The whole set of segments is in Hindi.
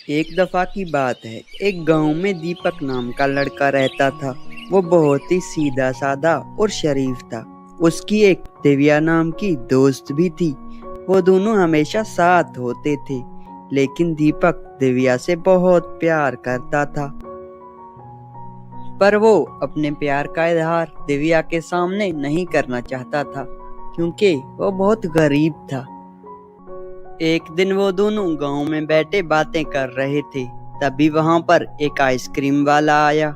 एक दफा की बात है। एक गांव में दीपक नाम का लड़का रहता था। वो बहुत ही सीधा साधा और शरीफ था। उसकी एक दिव्या नाम की दोस्त भी थी। वो दोनों हमेशा साथ होते थे। लेकिन दीपक दिव्या से बहुत प्यार करता था। पर वो अपने प्यार का इजहार दिव्या के सामने नहीं करना चाहता था, क्योंकि वो बहुत गरीब था। एक दिन वो दोनों गांव में बैठे बातें कर रहे थे। तभी वहां पर एक आइसक्रीम वाला आया।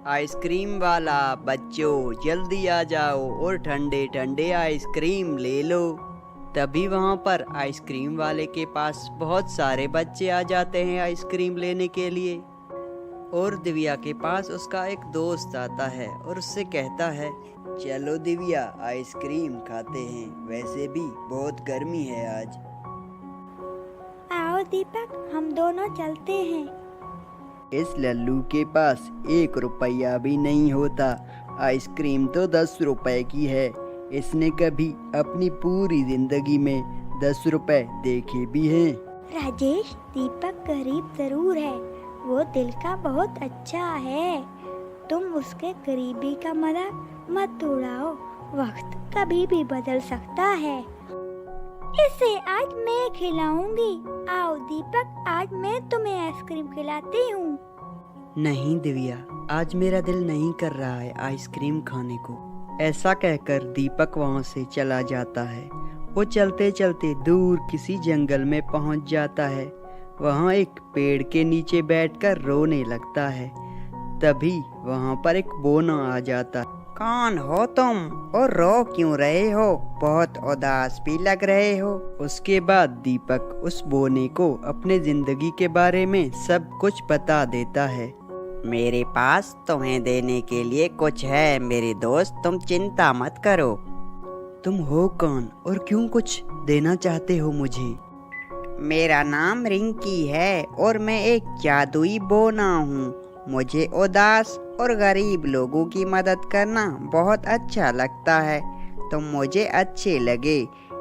आइसक्रीम वाला, बच्चों जल्दी आ जाओ और ठंडे ठंडे आइसक्रीम ले लो। तभी वहां पर आइसक्रीम वाले के पास बहुत सारे बच्चे आ जाते हैं आइसक्रीम लेने के लिए। और दिव्या के पास उसका एक दोस्त आता है और उससे कहता है, चलो दिव्या आइसक्रीम खाते हैं, वैसे भी बहुत गर्मी है आज। आओ दीपक, हम दोनों चलते हैं। इस लल्लू के पास 1 रुपया भी नहीं होता। आइसक्रीम तो 10 रुपए की है। इसने कभी अपनी पूरी जिंदगी में 10 रुपए देखे भी हैं। राजेश, दीपक गरीब जरूर है, वो दिल का बहुत अच्छा है। तुम उसके गरीबी का मजाक मत उड़ाओ, वक्त कभी भी बदल सकता है। इसे आज मैं खिलाऊंगी। आओ दीपक, आज मैं तुम्हें आइसक्रीम खिलाती हूँ। नहीं दिव्या, आज मेरा दिल नहीं कर रहा है आइसक्रीम खाने को। ऐसा कहकर दीपक वहां से चला जाता है। वो चलते चलते दूर किसी जंगल में पहुंच जाता है। वहां एक पेड़ के नीचे बैठकर रोने लगता है। तभी वहां पर एक बोना आ जाता है। कौन हो तुम और रो क्यों रहे हो? बहुत उदास भी लग रहे हो। उसके बाद दीपक उस बोने को अपने जिंदगी के बारे में सब कुछ बता देता है। मेरे पास तुम्हें देने के लिए कुछ है मेरे दोस्त, तुम चिंता मत करो। तुम हो कौन और क्यों कुछ देना चाहते हो मुझे? मेरा नाम रिंकी है और मैं एक जादुई बोना हूँ। मुझे उदास और गरीब लोगों की मदद करना बहुत अच्छा लगता है। तुम मुझे अच्छे लगे,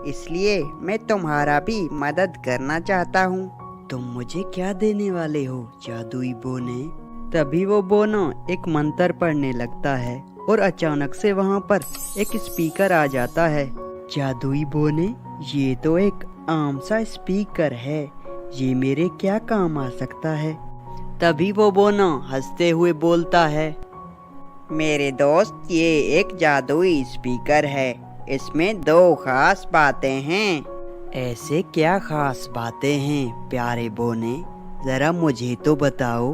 इसलिए मैं तुम्हारा भी मदद करना चाहता हूँ। तुम मुझे क्या देने वाले हो जादुई बोने? तभी वो बोना एक मंत्र पढ़ने लगता है और अचानक से वहाँ पर एक स्पीकर आ जाता है। जादुई बोने, ये तो एक आम सा स्पीकर है, ये मेरे क्या काम आ सकता है? तभी वो बोना हंसते हुए बोलता है, मेरे दोस्त ये एक जादुई स्पीकर है, इसमें 2 खास बातें हैं। ऐसे क्या खास बातें हैं प्यारे बोने, जरा मुझे तो बताओ।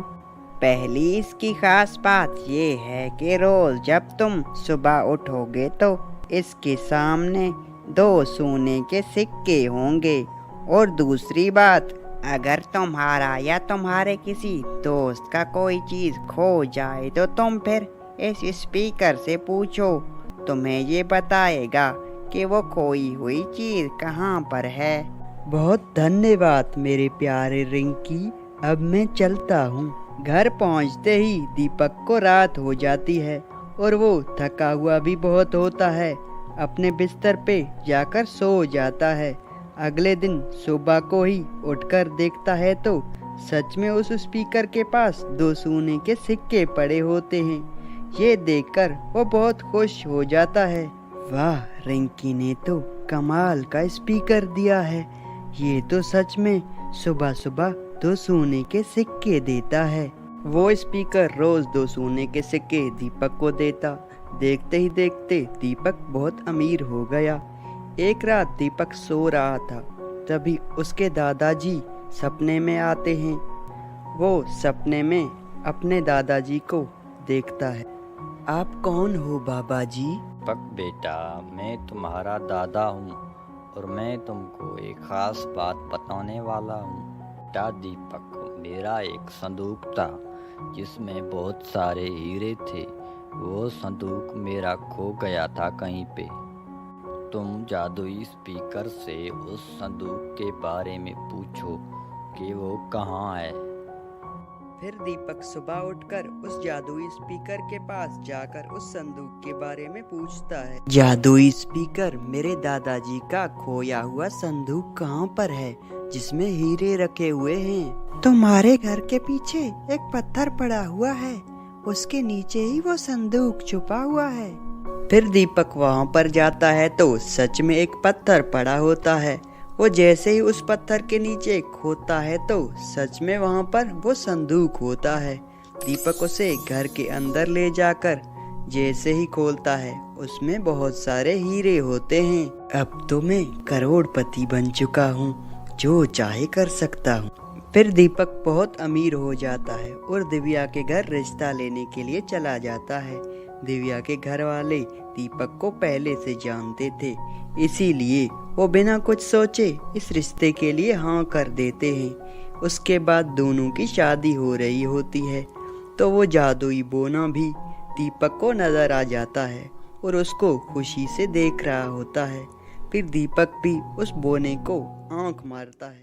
पहली इसकी खास बात ये है कि रोज जब तुम सुबह उठोगे तो इसके सामने 2 सोने के सिक्के होंगे। और दूसरी बात, अगर तुम्हारा या तुम्हारे किसी दोस्त का कोई चीज खो जाए तो तुम फिर इस स्पीकर से पूछो, तुम्हें ये बताएगा कि वो खोई हुई चीज कहाँ पर है। बहुत धन्यवाद मेरे प्यारे रिंकी, अब मैं चलता हूँ। घर पहुँचते ही दीपक को रात हो जाती है और वो थका हुआ भी बहुत होता है। अपने बिस्तर पे जाकर सो जाता है। अगले दिन सुबह को ही उठकर देखता है तो सच में उस स्पीकर के पास 2 सोने के सिक्के पड़े होते हैं। ये देखकर वो बहुत खुश हो जाता है। वाह, रिंकी ने तो कमाल का स्पीकर दिया है। ये तो सच में सुबह सुबह 2 सोने के सिक्के देता है। वो स्पीकर रोज 2 सोने के सिक्के दीपक को देता। देखते ही देखते दीपक बहुत अमीर हो गया। एक रात दीपक सो रहा था, तभी उसके दादाजी सपने में आते हैं। वो सपने में अपने दादाजी को देखता है। आप कौन हो बाबा जी? दीपक बेटा, मैं तुम्हारा दादा हूँ और मैं तुमको एक खास बात बताने वाला हूँ। बेटा दीपक, मेरा एक संदूक था जिसमें बहुत सारे हीरे थे। वो संदूक मेरा खो गया था कहीं पे। तुम जादुई स्पीकर से उस संदूक के बारे में पूछो कि वो कहाँ है। फिर दीपक सुबह उठकर उस जादुई स्पीकर के पास जाकर उस संदूक के बारे में पूछता है। जादुई स्पीकर, मेरे दादाजी का खोया हुआ संदूक कहाँ पर है जिसमें हीरे रखे हुए हैं? तुम्हारे घर के पीछे एक पत्थर पड़ा हुआ है, उसके नीचे ही वो संदूक छुपा हुआ है। फिर दीपक वहाँ पर जाता है तो सच में एक पत्थर पड़ा होता है। वो जैसे ही उस पत्थर के नीचे खोदता है तो सच में वहाँ पर वो संदूक होता है। दीपक उसे घर के अंदर ले जाकर जैसे ही खोलता है उसमें बहुत सारे हीरे होते हैं। अब तो मैं करोड़पति बन चुका हूँ, जो चाहे कर सकता हूँ। फिर दीपक बहुत अमीर हो जाता है और दिव्या के घर रिश्ता लेने के लिए चला जाता है। दिव्या के घर वाले दीपक को पहले से जानते थे, इसीलिए वो बिना कुछ सोचे इस रिश्ते के लिए हाँ कर देते हैं। उसके बाद दोनों की शादी हो रही होती है तो वो जादुई बोना भी दीपक को नजर आ जाता है और उसको खुशी से देख रहा होता है। फिर दीपक भी उस बोने को आंख मारता है।